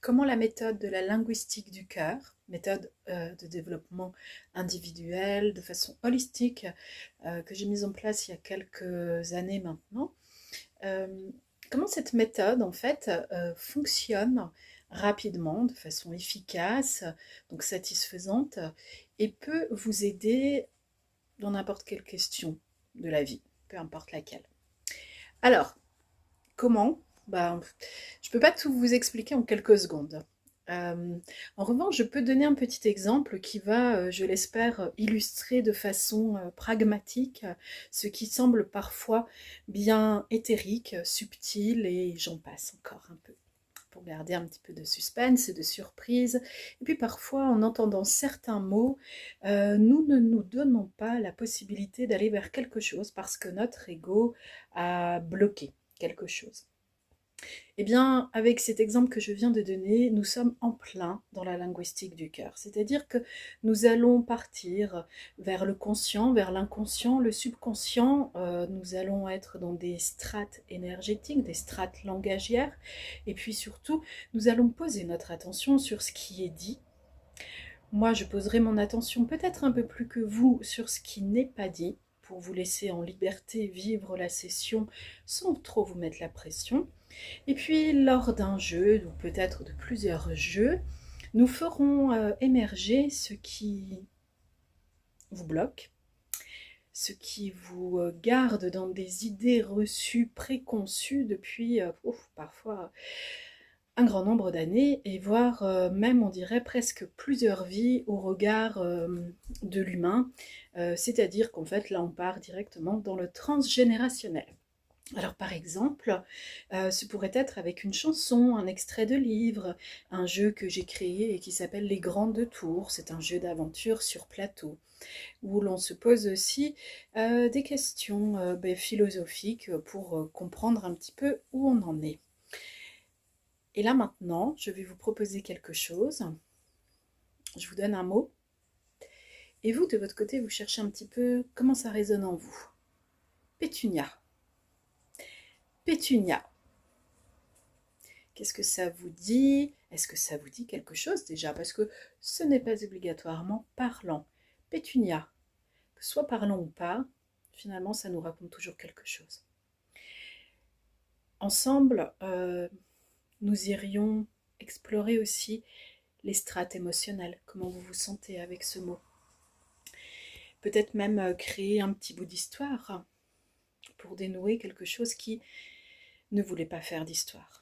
comment la méthode de la linguistique du cœur, méthode de développement individuel, de façon holistique, que j'ai mise en place il y a quelques années maintenant, euh, comment cette méthode en fait fonctionne rapidement, de façon efficace, donc satisfaisante, et peut vous aider dans n'importe quelle question de la vie, peu importe laquelle. Alors, comment? Ben, je ne peux pas tout vous expliquer en quelques secondes. En revanche, je peux donner un petit exemple qui va, je l'espère, illustrer de façon pragmatique ce qui semble parfois bien éthérique, subtil et j'en passe encore un peu pour garder un petit peu de suspense et de surprise. Et puis parfois, en entendant certains mots, nous ne nous donnons pas la possibilité d'aller vers quelque chose parce que notre ego a bloqué quelque chose. Eh bien, avec cet exemple que je viens de donner, nous sommes en plein dans la linguistique du cœur. C'est-à-dire que nous allons partir vers le conscient, vers l'inconscient, le subconscient. Nous allons être dans des strates énergétiques, des strates langagières. Et puis surtout, nous allons poser notre attention sur ce qui est dit. Moi, je poserai mon attention peut-être un peu plus que vous sur ce qui n'est pas dit, pour vous laisser en liberté vivre la session sans trop vous mettre la pression. Et puis, lors d'un jeu, ou peut-être de plusieurs jeux, nous ferons émerger ce qui vous bloque, ce qui vous garde dans des idées reçues, préconçues depuis parfois un grand nombre d'années, et voire même, on dirait, presque plusieurs vies au regard de l'humain. C'est-à-dire qu'en fait, là, on part directement dans le transgénérationnel. Alors par exemple, ce pourrait être avec une chanson, un extrait de livre, un jeu que j'ai créé et qui s'appelle Les Grandes Tours. C'est un jeu d'aventure sur plateau, où l'on se pose aussi des questions philosophiques pour comprendre un petit peu où on en est. Et là maintenant, je vais vous proposer quelque chose. Je vous donne un mot. Et vous, de votre côté, vous cherchez un petit peu comment ça résonne en vous. Pétunia. Pétunia. Qu'est-ce que ça vous dit? Est-ce que ça vous dit quelque chose déjà? Parce que ce n'est pas obligatoirement parlant. Pétunia, que ce soit parlant ou pas, finalement, ça nous raconte toujours quelque chose. Ensemble, nous irions explorer aussi les strates émotionnelles, comment vous vous sentez avec ce mot. Peut-être même créer un petit bout d'histoire pour dénouer quelque chose qui ne voulait pas faire d'histoire.